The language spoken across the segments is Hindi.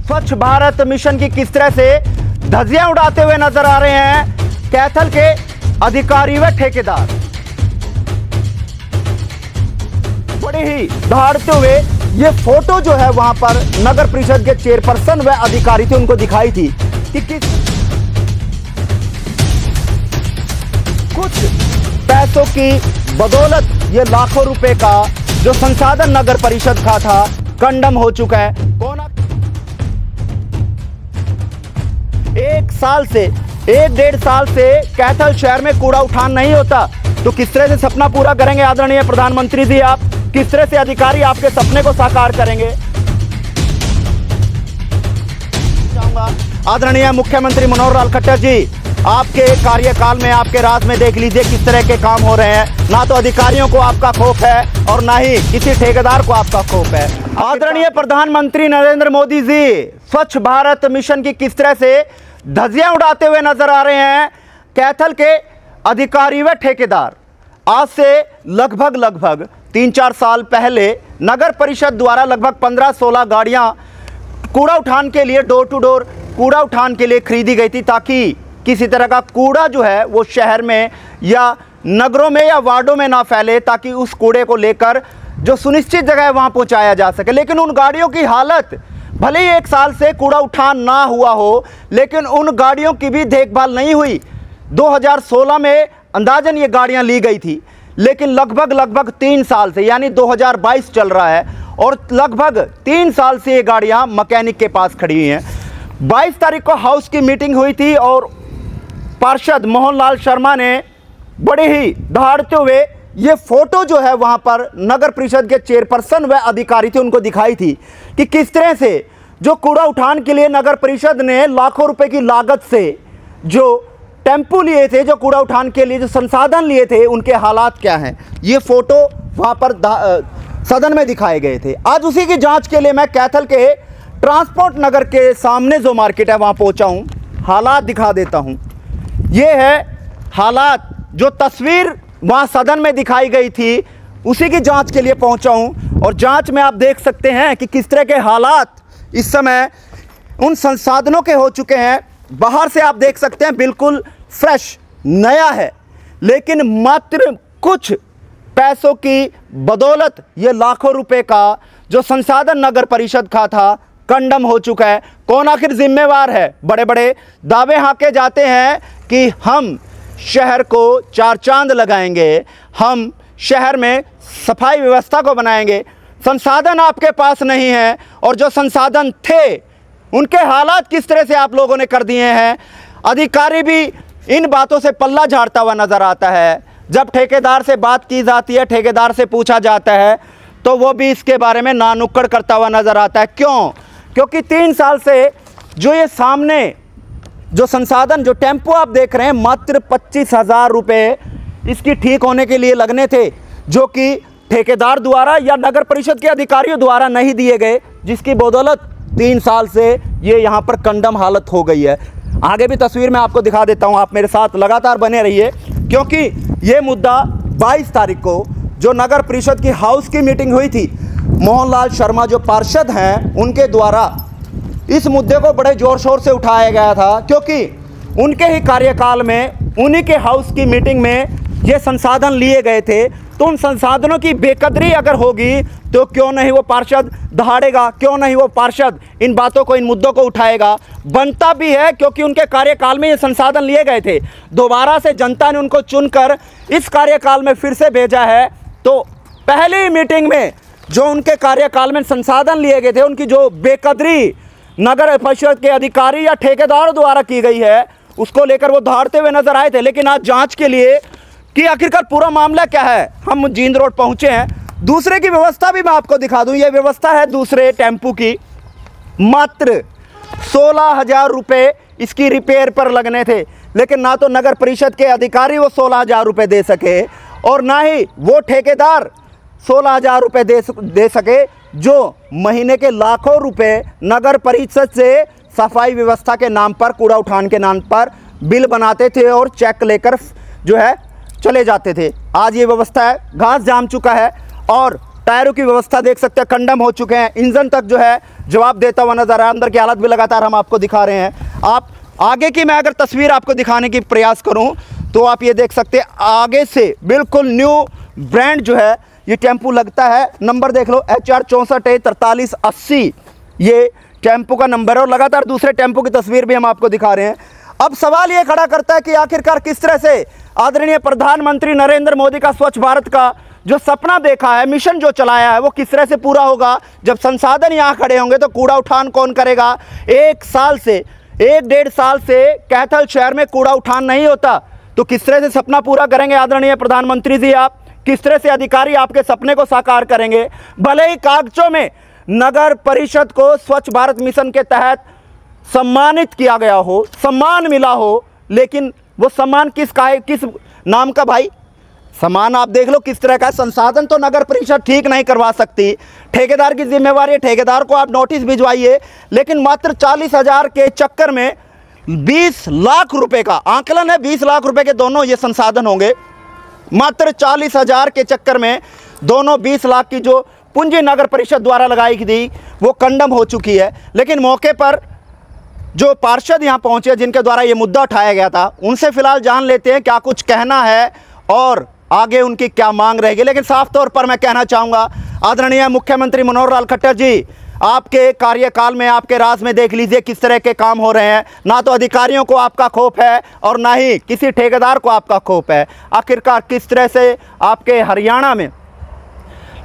स्वच्छ भारत मिशन की किस तरह से धज्जियां उड़ाते हुए नजर आ रहे हैं कैथल के अधिकारी व ठेकेदार। बड़े ही दहाड़ते हुए ये फोटो जो है वहां पर नगर परिषद के चेयरपर्सन व अधिकारी थे उनको दिखाई थी कि किस कुछ पैसों की बदौलत ये लाखों रुपए का जो संसाधन नगर परिषद का था कंडम हो चुका है। एक डेढ़ साल से कैथल शहर में कूड़ा उठान नहीं होता, तो किस तरह से सपना पूरा करेंगे आदरणीय प्रधानमंत्री जी? आप किस तरह से अधिकारी आपके सपने को साकार करेंगे? चाहूंगा आदरणीय मुख्यमंत्री मनोहर लाल खट्टर जी, आपके कार्यकाल में आपके राज में देख लीजिए किस तरह के काम हो रहे हैं। ना तो अधिकारियों को आपका खौफ है और ना ही किसी ठेकेदार को आपका खौफ है। आदरणीय प्रधानमंत्री नरेंद्र मोदी जी स्वच्छ भारत मिशन की किस तरह से धज्जियां उड़ाते हुए नजर आ रहे हैं कैथल के अधिकारी व ठेकेदार। आज से लगभग 3-4 साल पहले नगर परिषद द्वारा लगभग 15-16 गाड़ियां कूड़ा उठान के लिए डोर टू डोर कूड़ा उठान के लिए खरीदी गई थी, ताकि किसी तरह का कूड़ा जो है वो शहर में या नगरों में या वार्डों में ना फैले, ताकि उस कूड़े को लेकर जो सुनिश्चित जगह है वहां पहुंचाया जा सके। लेकिन उन गाड़ियों की हालत, भले ही 1 साल से कूड़ा उठान ना हुआ हो, लेकिन उन गाड़ियों की भी देखभाल नहीं हुई। 2016 में अंदाजन ये गाड़ियां ली गई थी, लेकिन लगभग 3 साल से, यानी 2022 चल रहा है और लगभग 3 साल से ये गाड़ियां मैकेनिक के पास खड़ी हुई हैं। 22 तारीख को हाउस की मीटिंग हुई थी और पार्षद मोहन लाल शर्मा ने बड़े ही दहाड़ते हुए ये फोटो जो है वहां पर नगर परिषद के चेयरपर्सन व अधिकारी थे उनको दिखाई थी कि किस तरह से जो कूड़ा उठान के लिए नगर परिषद ने लाखों रुपए की लागत से जो टेम्पू लिए थे, जो कूड़ा उठान के लिए जो संसाधन लिए थे, उनके हालात क्या हैं। ये फोटो वहां पर सदन में दिखाए गए थे। आज उसी की जांच के लिए मैं कैथल के ट्रांसपोर्ट नगर के सामने जो मार्केट है वहां पहुंचा हूं। हालात दिखा देता हूं। ये है हालात, जो तस्वीर वहां सदन में दिखाई गई थी उसी की जांच के लिए पहुंचा हूं। और जांच में आप देख सकते हैं कि किस तरह के हालात इस समय उन संसाधनों के हो चुके हैं। बाहर से आप देख सकते हैं बिल्कुल फ्रेश नया है, लेकिन मात्र कुछ पैसों की बदौलत ये लाखों रुपए का जो संसाधन नगर परिषद का था कंडम हो चुका है। कौन आखिर जिम्मेवार है? बड़े बड़े दावे हाके जाते हैं कि हम शहर को 4 चांद लगाएंगे, हम शहर में सफाई व्यवस्था को बनाएंगे। संसाधन आपके पास नहीं है और जो संसाधन थे उनके हालात किस तरह से आप लोगों ने कर दिए हैं। अधिकारी भी इन बातों से पल्ला झाड़ता हुआ नजर आता है। जब ठेकेदार से बात की जाती है, ठेकेदार से पूछा जाता है, तो वो भी इसके बारे में नानुक्कड़ करता हुआ नजर आता है। क्यों? क्योंकि 3 साल से जो ये सामने जो संसाधन, जो टेम्पो आप देख रहे हैं, मात्र 25,000 रुपये इसकी ठीक होने के लिए लगने थे, जो कि ठेकेदार द्वारा या नगर परिषद के अधिकारियों द्वारा नहीं दिए गए, जिसकी बदौलत 3 साल से ये यहाँ पर कंडम हालत हो गई है। आगे भी तस्वीर मैं आपको दिखा देता हूँ, आप मेरे साथ लगातार बने रहिए, क्योंकि ये मुद्दा 22 तारीख को जो नगर परिषद की हाउस की मीटिंग हुई थी, मोहन लाल शर्मा जो पार्षद हैं उनके द्वारा इस मुद्दे को बड़े जोर शोर से उठाया गया था, क्योंकि उनके ही कार्यकाल में उन्हीं के हाउस की मीटिंग में ये संसाधन लिए गए थे। तो उन संसाधनों की बेकदरी अगर होगी तो क्यों नहीं वो पार्षद दहाड़ेगा, क्यों नहीं वो पार्षद इन बातों को, इन मुद्दों को उठाएगा। बनता भी है, क्योंकि उनके कार्यकाल में ये संसाधन लिए गए थे। दोबारा से जनता ने उनको चुनकर इस कार्यकाल में फिर से भेजा है। तो पहली मीटिंग में जो उनके कार्यकाल में संसाधन लिए गए थे, उनकी जो बेकदरी नगर परिषद के अधिकारी या ठेकेदारों द्वारा की गई है, उसको लेकर वो दहाड़ते हुए नजर आए थे। लेकिन आज जांच के लिए कि आखिरकार पूरा मामला क्या है, हम जींद रोड पहुंचे हैं। दूसरे की व्यवस्था भी मैं आपको दिखा दूं। ये व्यवस्था है दूसरे टेम्पू की। मात्र 16,000 रुपये इसकी रिपेयर पर लगने थे, लेकिन ना तो नगर परिषद के अधिकारी वो 16,000 रुपये दे सके और ना ही वो ठेकेदार 16,000 रुपये दे सके, जो महीने के लाखों रुपए नगर परिषद से सफाई व्यवस्था के नाम पर, कूड़ा उठान के नाम पर बिल बनाते थे और चेक लेकर जो है चले जाते थे। आज ये व्यवस्था है, घास जाम चुका है और टायरों की व्यवस्था देख सकते हैं, कंडम हो चुके हैं। इंजन तक जो है जवाब देता हुआ नजर आ रहा है। अंदर की हालत भी लगातार हम आपको दिखा रहे हैं। आप आगे की मैं अगर तस्वीर आपको दिखाने की प्रयास करूं तो आप ये देख सकते हैं, आगे से बिल्कुल न्यू ब्रांड जो है ये टेम्पू लगता है। नंबर देख लो, HR 64A4380 ये टेम्पू का नंबर है और लगातार दूसरे टेम्पू की तस्वीर भी हम आपको दिखा रहे हैं। अब सवाल ये खड़ा करता है कि आखिरकार किस तरह से आदरणीय प्रधानमंत्री नरेंद्र मोदी का स्वच्छ भारत का जो सपना देखा है, मिशन जो चलाया है, वो किस तरह से पूरा होगा। जब संसाधन यहाँ खड़े होंगे तो कूड़ा उठान कौन करेगा। 1-1.5 साल से कैथल शहर में कूड़ा उठान नहीं होता, तो किस तरह से सपना पूरा करेंगे आदरणीय प्रधानमंत्री जी। आप किस तरह से अधिकारी आपके सपने को साकार करेंगे। भले ही कागजों में नगर परिषद को स्वच्छ भारत मिशन के तहत सम्मानित किया गया हो, सम्मान मिला हो, लेकिन वो सम्मान किस नाम का भाई। सम्मान आप देख लो किस तरह का। संसाधन तो नगर परिषद ठीक नहीं करवा सकती, ठेकेदार की जिम्मेवारी है, ठेकेदार को आप नोटिस भिजवाइए। लेकिन मात्र 40,000 के चक्कर में 20 लाख रुपए का आंकलन है, 20 लाख रुपए के दोनों ये संसाधन होंगे। मात्र 40,000 के चक्कर में दोनों 20 लाख की जो पूंजी नगर परिषद द्वारा लगाई थी वो कंडम हो चुकी है। लेकिन मौके पर जो पार्षद यहाँ पहुँचे जिनके द्वारा ये मुद्दा उठाया गया था, उनसे फिलहाल जान लेते हैं क्या कुछ कहना है और आगे उनकी क्या मांग रहेगी। लेकिन साफ तौर पर मैं कहना चाहूँगा, आदरणीय मुख्यमंत्री मनोहर लाल खट्टर जी, आपके कार्यकाल में, आपके राज में देख लीजिए किस तरह के काम हो रहे हैं। ना तो अधिकारियों को आपका खौफ है और ना ही किसी ठेकेदार को आपका खौफ है। आखिरकार किस तरह से आपके हरियाणा में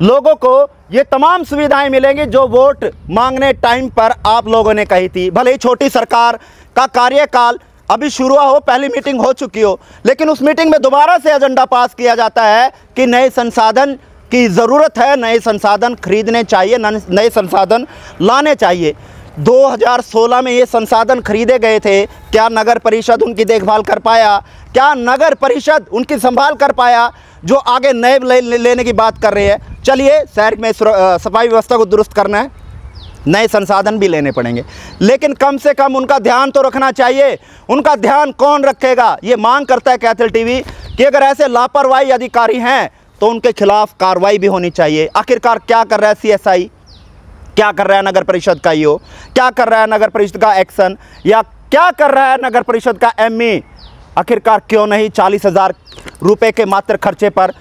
लोगों को ये तमाम सुविधाएं मिलेंगी जो वोट मांगने टाइम पर आप लोगों ने कही थी। भले ही छोटी सरकार का कार्यकाल अभी शुरू हो, पहली मीटिंग हो चुकी हो, लेकिन उस मीटिंग में दोबारा से एजेंडा पास किया जाता है कि नए संसाधन की ज़रूरत है, नए संसाधन खरीदने चाहिए, नए संसाधन लाने चाहिए। 2016 में ये संसाधन खरीदे गए थे, क्या नगर परिषद उनकी देखभाल कर पाया? क्या नगर परिषद उनकी संभाल कर पाया? जो आगे नए लेने की बात कर रहे हैं, चलिए शहर में सफाई व्यवस्था को दुरुस्त करना है, नए संसाधन भी लेने पड़ेंगे, लेकिन कम से कम उनका ध्यान तो रखना चाहिए। उनका ध्यान कौन रखेगा? ये मांग करता है कैथल टीवी कि अगर ऐसे लापरवाही अधिकारी हैं तो उनके खिलाफ कार्रवाई भी होनी चाहिए। आखिरकार क्या कर रहा है CSI, क्या कर रहा है नगर परिषद का EO, क्या कर रहा है नगर परिषद का एक्शन, या क्या कर रहा है नगर परिषद का ME? आखिरकार क्यों नहीं 40,000 रुपये के मात्र खर्चे पर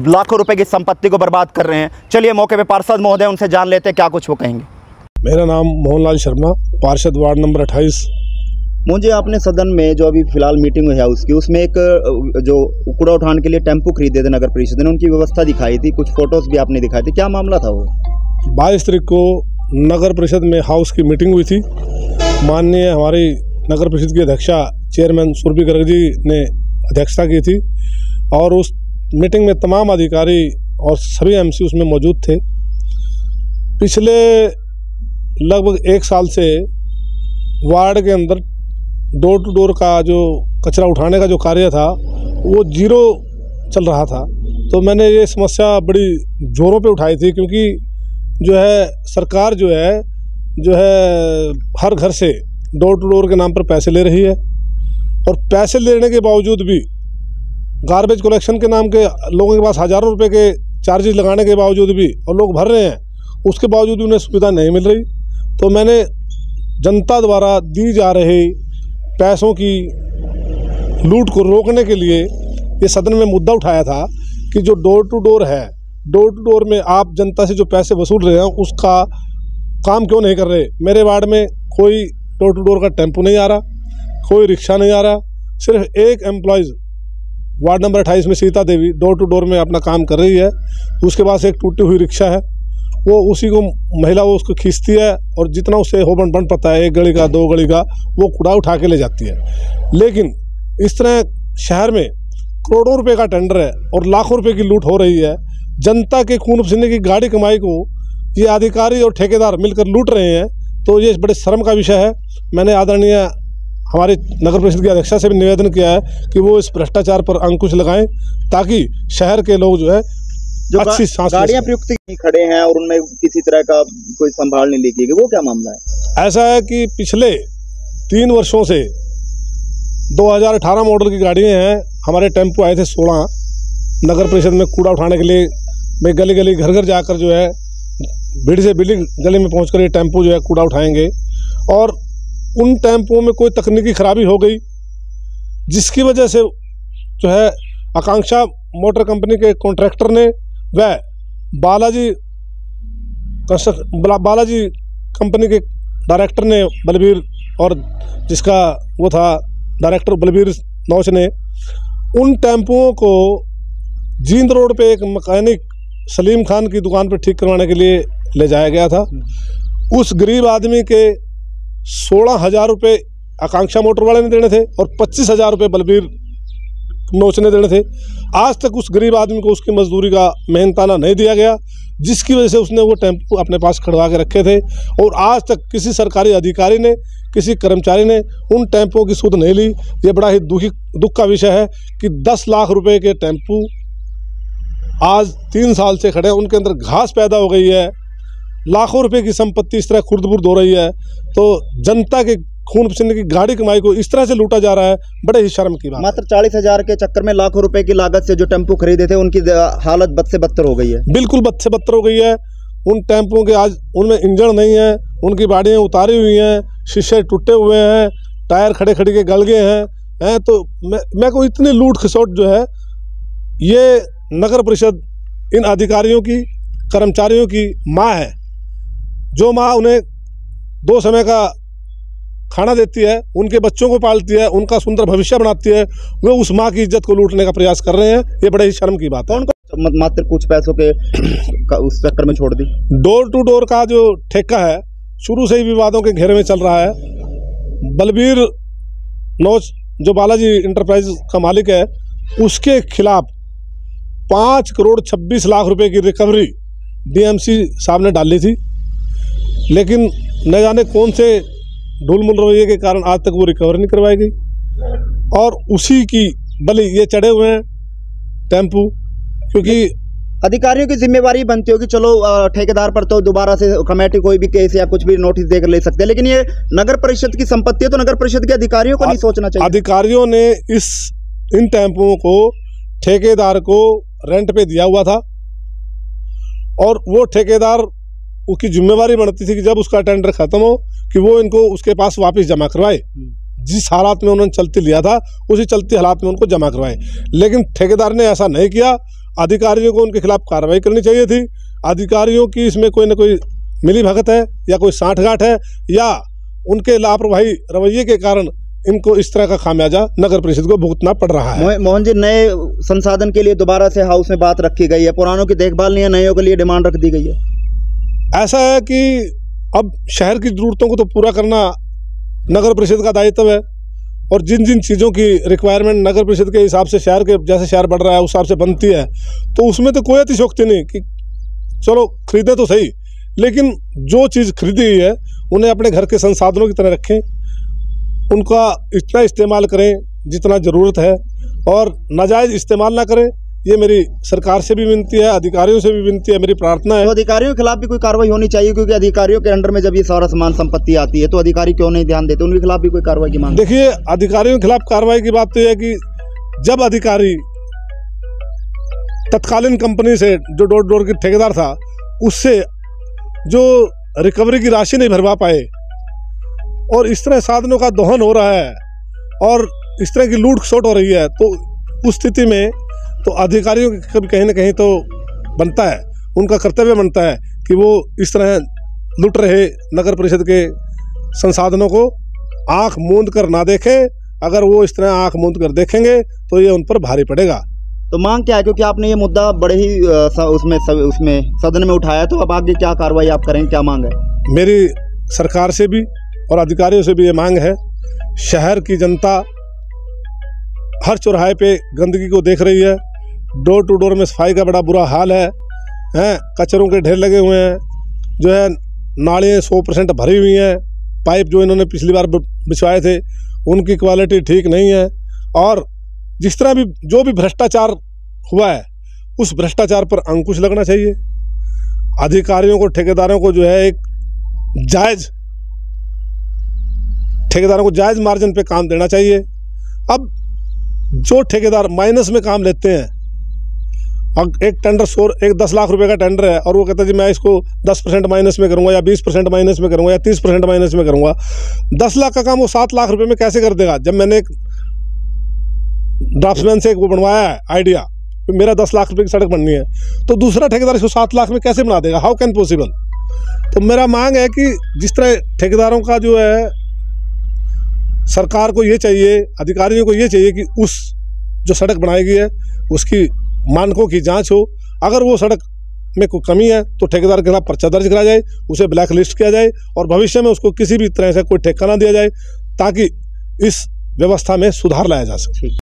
लाखों रुपए की संपत्ति को बर्बाद कर रहे हैं। चलिए मौके पे पार्षद महोदय, उनसे जान लेते हैं क्या कुछ वो कहेंगे। मेरा नाम मोहनलाल शर्मा, पार्षद वार्ड नंबर 28। मुझे आपने सदन में जो अभी फिलहाल मीटिंग हुई है उसमें एक जो कूड़ा उठान के लिए टेम्पू खरीदे थे नगर परिषद ने, उनकी व्यवस्था दिखाई थी, कुछ फोटोज भी आपने दिखाई थी, क्या मामला था वो? 22 तारीख को नगर परिषद में हाउस की मीटिंग हुई थी। माननीय हमारी नगर परिषद की अध्यक्षा चेयरमैन सुरभि गर्ग जी ने अध्यक्षता की थी और उस मीटिंग में तमाम अधिकारी और सभी MC उसमें मौजूद थे। पिछले लगभग 1 साल से वार्ड के अंदर डोर टू डोर का जो कचरा उठाने का जो कार्य था वो 0 चल रहा था। तो मैंने ये समस्या बड़ी ज़ोरों पे उठाई थी, क्योंकि जो है सरकार जो है हर घर से डोर टू डोर के नाम पर पैसे ले रही है और पैसे लेने के बावजूद भी गार्बेज कलेक्शन के नाम के लोगों के पास हज़ारों रुपए के चार्जेस लगाने के बावजूद भी, और लोग भर रहे हैं, उसके बावजूद भी उन्हें सुविधा नहीं मिल रही। तो मैंने जनता द्वारा दी जा रही पैसों की लूट को रोकने के लिए ये सदन में मुद्दा उठाया था कि जो डोर टू डोर है, डोर टू डोर में आप जनता से जो पैसे वसूल रहे हैं उसका काम क्यों नहीं कर रहे। मेरे वार्ड में कोई डोर टू डोर का टेम्पो नहीं आ रहा, कोई रिक्शा नहीं आ रहा, सिर्फ एक एम्प्लॉयज़ वार्ड नंबर 28 में Sita Devi door to door में अपना काम कर रही है। उसके पास एक टूटी हुई रिक्शा है, वो उसी को महिला वो उसको खींचती है और जितना उसे होबन बन पड़ता है, 1 गली का 2 गली का, वो कूड़ा उठा के ले जाती है। लेकिन इस तरह शहर में करोड़ों रुपए का टेंडर है और लाखों रुपए की लूट हो रही है। जनता के खून पसीने की गाड़ी कमाई को ये अधिकारी और ठेकेदार मिलकर लूट रहे हैं, तो ये बड़े शर्म का विषय है। मैंने आदरणीय हमारी नगर परिषद की अध्यक्षा से भी निवेदन किया है कि वो इस भ्रष्टाचार पर अंकुश लगाएं, ताकि शहर के लोग जो है जो अच्छी सांस गाड़ियां प्रयुक्त खड़े हैं और उनमें किसी तरह का कोई संभाल नहीं ली गई, वो क्या मामला है? ऐसा है कि पिछले 3 वर्षों से 2018 मॉडल की गाड़ियां हैं। हमारे टेम्पो आए थे 16 नगर परिषद में कूड़ा उठाने के लिए भाई गली गली घर घर जाकर जो है भीड़ से बिल्ली गली में पहुंचकर ये टेम्पो जो है कूड़ा उठाएंगे। और उन टेम्पो में कोई तकनीकी खराबी हो गई जिसकी वजह से जो है आकांक्षा मोटर कंपनी के कॉन्ट्रैक्टर ने व बालाजी कंपनी के डायरेक्टर ने बलबीर और जिसका वो था डायरेक्टर बलबीर नौच ने उन टेम्पुओं को जींद रोड पे एक मैकेनिक सलीम खान की दुकान पर ठीक करवाने के लिए ले जाया गया था। उस गरीब आदमी के 16,000 रुपये आकांक्षा मोटर वाले ने देने थे और 25,000 रुपये बलबीर नौच ने देने थे। आज तक उस गरीब आदमी को उसकी मजदूरी का मेहनताना नहीं दिया गया, जिसकी वजह से उसने वो टेम्पो अपने पास खड़वा के रखे थे और आज तक किसी सरकारी अधिकारी ने, किसी कर्मचारी ने उन टेम्पो की सुध नहीं ली। ये बड़ा ही दुख का विषय है कि 10 लाख रुपए के टेम्पो आज 3 साल से खड़े हैं, उनके अंदर घास पैदा हो गई है, लाखों रुपए की संपत्ति इस तरह खुर्द-बुर्द हो रही है। तो जनता के खून पसीने की गाड़ी कमाई को इस तरह से लूटा जा रहा है, बड़े ही शर्म की बात। मात्र 40,000 के चक्कर में लाखों रुपए की लागत से जो टेम्पो खरीदे थे उनकी हालत बद से बदतर हो गई है। बिल्कुल बद से बदतर हो गई है। उन टेम्पों के आज उनमें इंजन नहीं है, उनकी बाड़ियाँ उतारी हुई हैं, शीशे टूटे हुए हैं, टायर खड़े खड़े के गल गए हैं। तो मैं को इतनी लूट खसोट जो है ये नगर परिषद इन अधिकारियों की, कर्मचारियों की माँ है। जो माँ उन्हें 2 समय का खाना देती है, उनके बच्चों को पालती है, उनका सुंदर भविष्य बनाती है, वे उस माँ की इज्जत को लूटने का प्रयास कर रहे हैं। ये बड़े ही शर्म की बात है। उनको मात्र कुछ पैसों के उस चक्कर में छोड़ दी। डोर टू डोर का जो ठेका है शुरू से ही विवादों के घेरे में चल रहा है। बलबीर नौच जो बालाजी इंटरप्राइज का मालिक है, उसके खिलाफ 5 करोड़ 26 लाख रुपए की रिकवरी डीएमसी साहब ने डाली थी, लेकिन न जाने कौन से ढुलमुल रवैये के कारण आज तक वो रिकवर नहीं करवाई गई और उसी की बलि ये चढ़े हुए हैं टेम्पू। क्योंकि अधिकारियों की जिम्मेवारी बनती होगी, चलो ठेकेदार पर तो दोबारा से कमेटी कोई भी केस या कुछ भी नोटिस देकर ले सकते हैं, लेकिन ये नगर परिषद की संपत्ति है तो नगर परिषद के अधिकारियों को नहीं सोचना चाहिए। अधिकारियों ने इन टेम्पुओं को ठेकेदार को रेंट पे दिया हुआ था और वो ठेकेदार उसकी जिम्मेवारी बनती थी कि जब उसका टेंडर खत्म हो कि वो इनको उसके पास वापस जमा करवाए। जिस हालात में उन्होंने चलती लिया था उसी चलती हालात में उनको जमा करवाए, लेकिन ठेकेदार ने ऐसा नहीं किया। अधिकारियों को उनके खिलाफ कार्रवाई करनी चाहिए थी। अधिकारियों की इसमें कोई ना कोई मिली भगत है या कोई साठगांठ है या उनके लापरवाही रवैये के कारण इनको इस तरह का खामियाजा नगर परिषद को भुगतना पड़ रहा है। मोहन जी, नए संसाधन के लिए दोबारा से हाउस में बात रखी गई है, पुरानों की देखभाल नहीं है, नयों के लिए डिमांड रख दी गई है। ऐसा है कि अब शहर की ज़रूरतों को तो पूरा करना नगर परिषद का दायित्व है और जिन जिन चीज़ों की रिक्वायरमेंट नगर परिषद के हिसाब से शहर के जैसे शहर बढ़ रहा है उस हिसाब से बनती है, तो उसमें तो कोई अतिशयोक्ति नहीं कि चलो खरीदे तो सही, लेकिन जो चीज़ खरीदी हुई है उन्हें अपने घर के संसाधनों की तरह रखें, उनका इतना इस्तेमाल करें जितना ज़रूरत है और नाजायज़ इस्तेमाल ना करें। ये मेरी सरकार से भी विनती है, अधिकारियों से भी विनती है, मेरी प्रार्थना है। तो अधिकारियों के खिलाफ भी कोई कार्रवाई होनी चाहिए, क्योंकि अधिकारियों के अंडर में जब ये सारा सामान संपत्ति आती है तो अधिकारी क्यों नहीं ध्यान देते, उनके खिलाफ भी कोई कार्रवाई की मांग। देखिए, अधिकारियों के खिलाफ कार्रवाई की बात तो यह है कि जब अधिकारी तत्कालीन कंपनी से जो डोर डोर की ठेकेदार था उससे जो रिकवरी की राशि नहीं भरवा पाए और इस तरह साधनों का दोहन हो रहा है और इस तरह की लूट खसोट हो रही है, तो उस स्थिति में तो अधिकारियों का भी कहीं ना कहीं तो बनता है, उनका कर्तव्य बनता है कि वो इस तरह लूट रहे नगर परिषद के संसाधनों को आंख मूंद कर ना देखें। अगर वो इस तरह आंख मूंद कर देखेंगे तो ये उन पर भारी पड़ेगा। तो मांग क्या है, क्योंकि आपने ये मुद्दा बड़े ही उसमें सदन में उठाया, तो अब आगे क्या कार्रवाई आप करेंगे, क्या मांग है? मेरी सरकार से भी और अधिकारियों से भी ये मांग है। शहर की जनता हर चौराहे पे गंदगी को देख रही है, डोर टू डोर में सफाई का बड़ा बुरा हाल है, कचरों के ढेर लगे हुए हैं, जो है नालियाँ 100% भरी हुई हैं, पाइप जो इन्होंने पिछली बार बिछवाए थे उनकी क्वालिटी ठीक नहीं है और जिस तरह भी जो भी भ्रष्टाचार हुआ है उस भ्रष्टाचार पर अंकुश लगना चाहिए। अधिकारियों को, ठेकेदारों को जो है एक जायज़, ठेकेदारों को जायज़ मार्जिन पे काम देना चाहिए। अब जो ठेकेदार माइनस में काम लेते हैं एक टेंडर एक 10 लाख रुपए का टेंडर है और वो कहता है जी मैं इसको 10% माइनस में करूंगा या 20% माइनस में करूंगा या 30% माइनस में करूंगा। 10 लाख का काम वो 7 लाख रुपए में कैसे कर देगा? जब मैंने एक ड्राफ्ट्समैन से वो बनवाया है आइडिया, तो मेरा 10 लाख रुपए की सड़क बननी है, तो दूसरा ठेकेदार इसको 7 लाख में कैसे बना देगा? How can possible? तो मेरा मांग है कि जिस तरह ठेकेदारों का जो है, सरकार को ये चाहिए, अधिकारियों को ये चाहिए कि उस जो सड़क बनाई गई है उसकी मानकों की जांच हो। अगर वो सड़क में कोई कमी है तो ठेकेदार के खिलाफ पर्चा दर्ज करा जाए, उसे ब्लैक लिस्ट किया जाए और भविष्य में उसको किसी भी तरह से कोई ठेका ना दिया जाए, ताकि इस व्यवस्था में सुधार लाया जा सके।